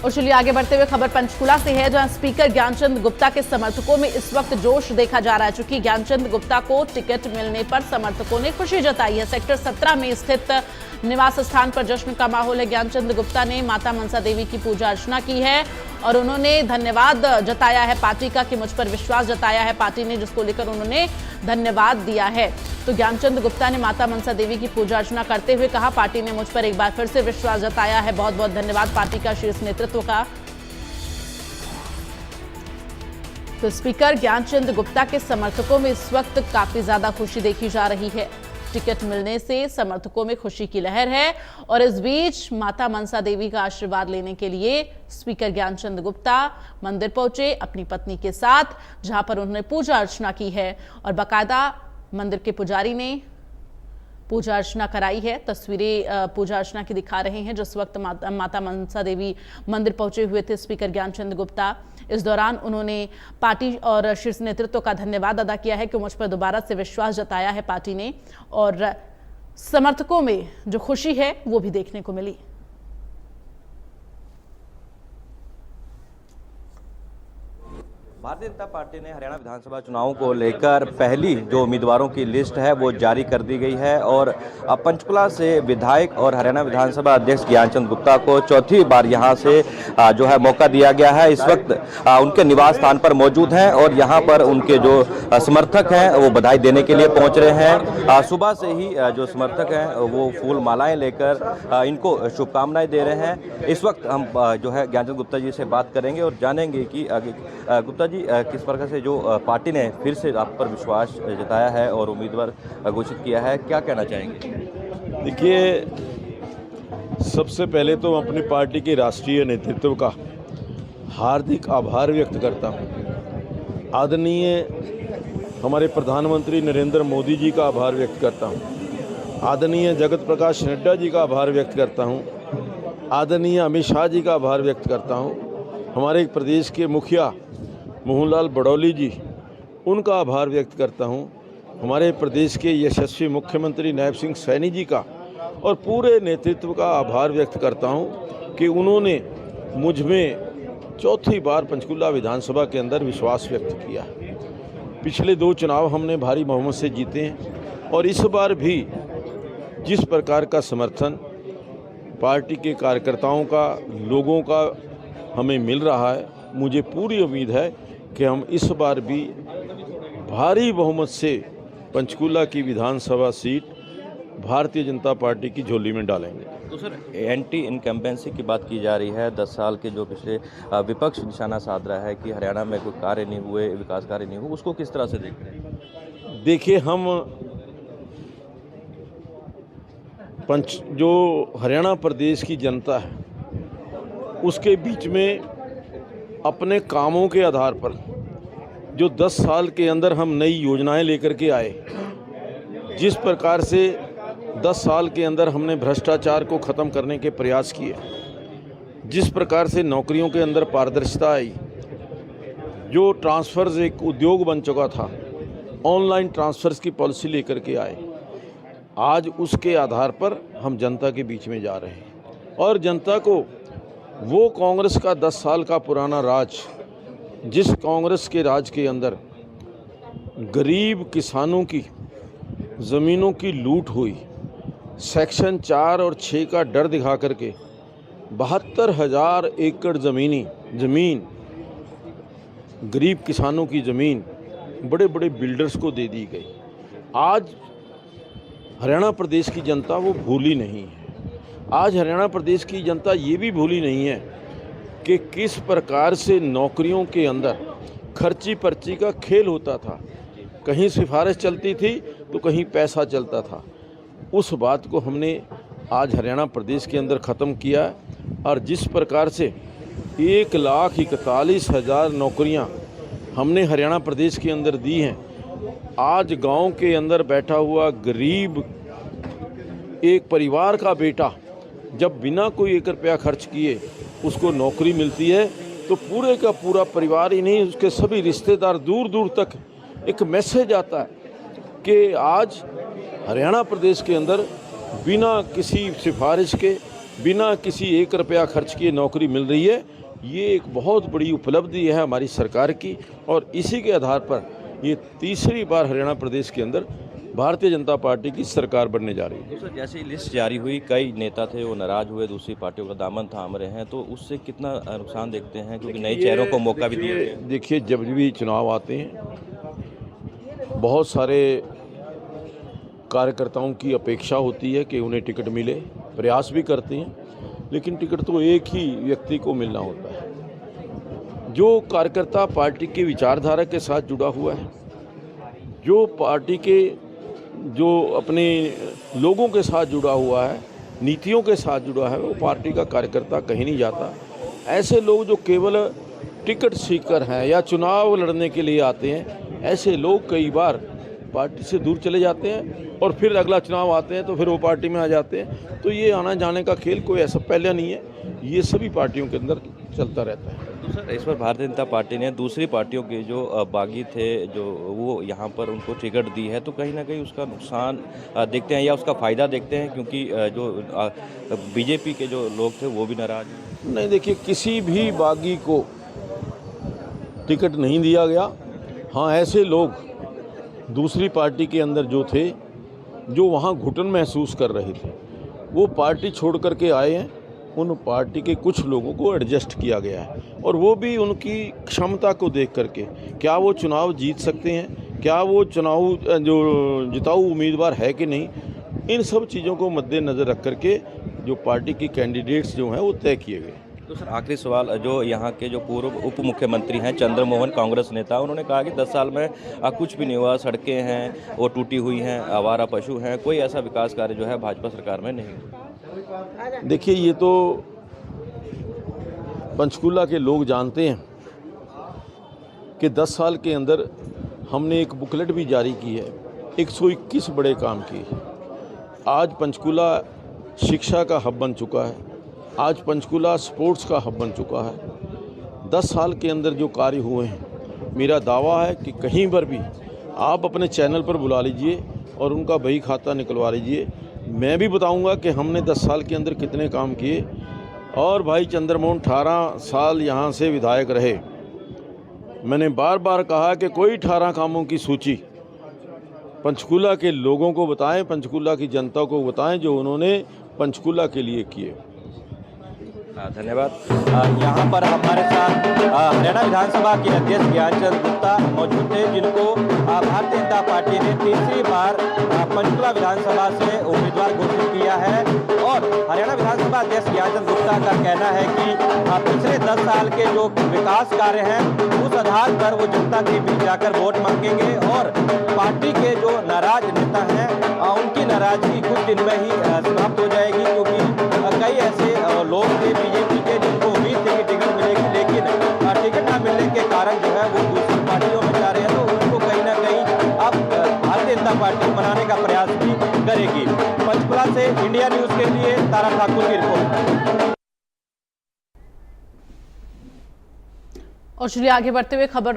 और चलिए आगे बढ़ते हुए खबर पंचकुला से है, जहां स्पीकर ज्ञानचंद गुप्ता के समर्थकों में इस वक्त जोश देखा जा रहा है। चूंकि ज्ञानचंद गुप्ता को टिकट मिलने पर समर्थकों ने खुशी जताई है। सेक्टर 17 में स्थित निवास स्थान पर जश्न का माहौल है। ज्ञानचंद गुप्ता ने माता मनसा देवी की पूजा अर्चना की है और उन्होंने धन्यवाद जताया है पार्टी का, कि मुझ पर विश्वास जताया है पार्टी ने, जिसको लेकर उन्होंने धन्यवाद दिया है। तो ज्ञानचंद गुप्ता ने माता मनसा देवी की पूजा अर्चना करते हुए कहा, पार्टी ने मुझ पर एक बार फिर से विश्वास जताया है। बहुत बहुत धन्यवाद पार्टी का शीर्ष नेतृत्व का। तो स्पीकर ज्ञानचंद गुप्ता के समर्थकों में इस वक्त काफी ज्यादा खुशी देखी जा रही है। टिकट मिलने से समर्थकों में खुशी की लहर है और इस बीच माता मनसा देवी का आशीर्वाद लेने के लिए स्पीकर ज्ञानचंद गुप्ता मंदिर पहुंचे अपनी पत्नी के साथ, जहां पर उन्होंने पूजा अर्चना की है और बाकायदा मंदिर के पुजारी ने पूजा अर्चना कराई है। तस्वीरें पूजा अर्चना की दिखा रहे हैं। जिस वक्त माता मनसा देवी मंदिर पहुंचे हुए थे स्पीकर ज्ञानचंद गुप्ता, इस दौरान उन्होंने पार्टी और शीर्ष नेतृत्व का धन्यवाद अदा किया है कि मुझ पर दोबारा से विश्वास जताया है पार्टी ने, और समर्थकों में जो खुशी है वो भी देखने को मिली। भारतीय जनता पार्टी ने हरियाणा विधानसभा चुनावों को लेकर पहली जो उम्मीदवारों की लिस्ट है वो जारी कर दी गई है और पंचकुला से विधायक और हरियाणा विधानसभा अध्यक्ष ज्ञानचंद गुप्ता को चौथी बार यहां से जो है मौका दिया गया है। इस वक्त उनके निवास स्थान पर मौजूद हैं और यहां पर उनके जो समर्थक हैं वो बधाई देने के लिए पहुंच रहे हैं। सुबह से ही जो समर्थक हैं वो फूल मालाएं लेकर इनको शुभकामनाएं दे रहे हैं। इस वक्त हम जो है ज्ञानचंद गुप्ता जी से बात करेंगे और जानेंगे कि गुप्ता जी किस प्रकार से जो पार्टी ने फिर से आप पर विश्वास जताया है और उम्मीदवार घोषित किया है, क्या कहना चाहेंगे? देखिए, सबसे पहले तो अपनी पार्टी के राष्ट्रीय नेतृत्व का हार्दिक आभार व्यक्त करता हूँ। आदरणीय हमारे प्रधानमंत्री नरेंद्र मोदी जी का आभार व्यक्त करता हूँ। आदरणीय जगत प्रकाश नड्डा जी का आभार व्यक्त करता हूँ। आदरणीय अमित शाह जी का आभार व्यक्त करता हूँ। हमारे प्रदेश के मुखिया मोहनलाल बड़ौली जी, उनका आभार व्यक्त करता हूं। हमारे प्रदेश के यशस्वी मुख्यमंत्री नायब सिंह सैनी जी का और पूरे नेतृत्व का आभार व्यक्त करता हूं कि उन्होंने मुझ में चौथी बार पंचकुला विधानसभा के अंदर विश्वास व्यक्त किया। पिछले 2 चुनाव हमने भारी बहुमत से जीते हैं और इस बार भी जिस प्रकार का समर्थन पार्टी के कार्यकर्ताओं का, लोगों का हमें मिल रहा है, मुझे पूरी उम्मीद है कि हम इस बार भी भारी बहुमत से पंचकुला की विधानसभा सीट भारतीय जनता पार्टी की झोली में डालेंगे। तो सर, एंटी इनकम्बेंसी की बात की जा रही है। 10 साल के जो पिछले विपक्ष निशाना साध रहा है कि हरियाणा में कोई कार्य नहीं हुए, विकास कार्य नहीं हुए, उसको किस तरह से देख रहे हैं? देखिए, हम जो हरियाणा प्रदेश की जनता है उसके बीच में अपने कामों के आधार पर जो 10 साल के अंदर हम नई योजनाएं लेकर के आए, जिस प्रकार से 10 साल के अंदर हमने भ्रष्टाचार को ख़त्म करने के प्रयास किए, जिस प्रकार से नौकरियों के अंदर पारदर्शिता आई, जो ट्रांसफ़र्स एक उद्योग बन चुका था, ऑनलाइन ट्रांसफ़र्स की पॉलिसी लेकर के आए, आज उसके आधार पर हम जनता के बीच में जा रहे हैं और जनता को वो कांग्रेस का 10 साल का पुराना राज, जिस कांग्रेस के राज के अंदर गरीब किसानों की ज़मीनों की लूट हुई, सेक्शन 4 और 6 का डर दिखा करके 72,000 एकड़ ज़मीन गरीब किसानों की ज़मीन बड़े बड़े बिल्डर्स को दे दी गई। आज हरियाणा प्रदेश की जनता वो भूली नहीं है। आज हरियाणा प्रदेश की जनता ये भी भूली नहीं है कि किस प्रकार से नौकरियों के अंदर खर्ची पर्ची का खेल होता था। कहीं सिफारिश चलती थी तो कहीं पैसा चलता था। उस बात को हमने आज हरियाणा प्रदेश के अंदर ख़त्म किया और जिस प्रकार से 1,41,000 नौकरियां हमने हरियाणा प्रदेश के अंदर दी हैं। आज गांव के अंदर बैठा हुआ गरीब एक परिवार का बेटा जब बिना कोई 1 रुपया खर्च किए उसको नौकरी मिलती है तो पूरे का पूरा परिवार ही नहीं, उसके सभी रिश्तेदार दूर दूर तक एक मैसेज आता है कि आज हरियाणा प्रदेश के अंदर बिना किसी सिफारिश के, बिना किसी 1 रुपया खर्च किए नौकरी मिल रही है। ये एक बहुत बड़ी उपलब्धि है हमारी सरकार की, और इसी के आधार पर ये तीसरी बार हरियाणा प्रदेश के अंदर भारतीय जनता पार्टी की सरकार बनने जा रही है। तो सर, जैसे ही लिस्ट जारी हुई, कई नेता थे वो नाराज हुए, दूसरी पार्टियों का दामन थाम रहे हैं, तो उससे कितना नुकसान देखते हैं, क्योंकि नए चेहरों को मौका भी दिया गया। देखिए, जब भी चुनाव आते हैं बहुत सारे कार्यकर्ताओं की अपेक्षा होती है कि उन्हें टिकट मिले, प्रयास भी करते हैं, लेकिन टिकट तो एक ही व्यक्ति को मिलना होता है। जो कार्यकर्ता पार्टी की विचारधारा के साथ जुड़ा हुआ है, जो पार्टी के जो अपने लोगों के साथ जुड़ा हुआ है, नीतियों के साथ जुड़ा है, वो पार्टी का कार्यकर्ता कहीं नहीं जाता। ऐसे लोग जो केवल टिकट सीकर हैं या चुनाव लड़ने के लिए आते हैं, ऐसे लोग कई बार पार्टी से दूर चले जाते हैं और फिर अगला चुनाव आते हैं तो फिर वो पार्टी में आ जाते हैं। तो ये आना जाने का खेल कोई ऐसा पहले नहीं है, ये सभी पार्टियों के अंदर चलता रहता है। तो सर, इस पर भारतीय जनता पार्टी ने दूसरी पार्टियों के जो बागी थे, जो वो यहाँ पर उनको टिकट दी है, तो कहीं ना कहीं उसका नुकसान देखते हैं या उसका फ़ायदा देखते हैं, क्योंकि जो बीजेपी के जो लोग थे वो भी नाराज हैं। नहीं, देखिए, किसी भी बागी को टिकट नहीं दिया गया। हाँ, ऐसे लोग दूसरी पार्टी के अंदर जो थे, जो वहाँ घुटन महसूस कर रहे थे, वो पार्टी छोड़ करके आए हैं। उन पार्टी के कुछ लोगों को एडजस्ट किया गया है, और वो भी उनकी क्षमता को देख करके, क्या वो चुनाव जीत सकते हैं, क्या वो चुनाव जो जिताऊ उम्मीदवार है कि नहीं, इन सब चीज़ों को मद्देनज़र रख करके जो पार्टी की कैंडिडेट्स जो हैं वो तय किए गए। तो सर, आखिरी सवाल, जो यहाँ के जो पूर्व उप मुख्यमंत्री हैं चंद्रमोहन, कांग्रेस नेता, उन्होंने कहा कि 10 साल में कुछ भी नहीं हुआ, सड़कें हैं वो टूटी हुई हैं, आवारा पशु हैं, कोई ऐसा विकास कार्य जो है भाजपा सरकार में नहीं हुआ। देखिए, ये तो पंचकूला के लोग जानते हैं कि 10 साल के अंदर हमने एक बुकलेट भी जारी की है, 121 बड़े काम किए। आज पंचकूला शिक्षा का हब बन चुका है, आज पंचकूला स्पोर्ट्स का हब बन चुका है। 10 साल के अंदर जो कार्य हुए हैं, मेरा दावा है कि कहीं पर भी आप अपने चैनल पर बुला लीजिए और उनका बही खाता निकलवा लीजिए, मैं भी बताऊंगा कि हमने 10 साल के अंदर कितने काम किए। और भाई चंद्रमोहन 18 साल यहाँ से विधायक रहे। मैंने बार बार कहा कि कोई 18 कामों की सूची पंचकूला के लोगों को बताएं, पंचकूला की जनता को बताएं, जो उन्होंने पंचकूला के लिए किए। धन्यवाद। यहाँ पर हमारे साथ हरियाणा विधानसभा के अध्यक्ष ज्ञानचंद गुप्ता मौजूद थे, जिनको भारतीय जनता पार्टी ने तीसरी बार पंचकूला विधानसभा से उम्मीदवार घोषित किया है। और हरियाणा विधानसभा अध्यक्ष ज्ञानचंद गुप्ता का कहना है कि पिछले 10 साल के जो विकास कार्य हैं, उस आधार पर वो जनता के बीच जाकर वोट मांगेंगे, और पार्टी के जो नाराज नेता हैं उनकी नाराजगी कुछ दिन में ही समाप्त हो जाएगी, क्योंकि कई ऐसे लोग थे बीजेपी के जिनको उम्मीद थी कि टिकट मिलेगी, लेकिन टिकट न मिलने के कारण जो है वो दूसरी पार्टियों में जा रहे हैं, तो उनको कहीं ना कहीं अब भारतीय जनता पार्टी मनाने का प्रयास भी करेगी। पंचकुला से इंडिया न्यूज के लिए तारा ठाकुर की रिपोर्ट। और चलिए आगे बढ़ते हुए खबर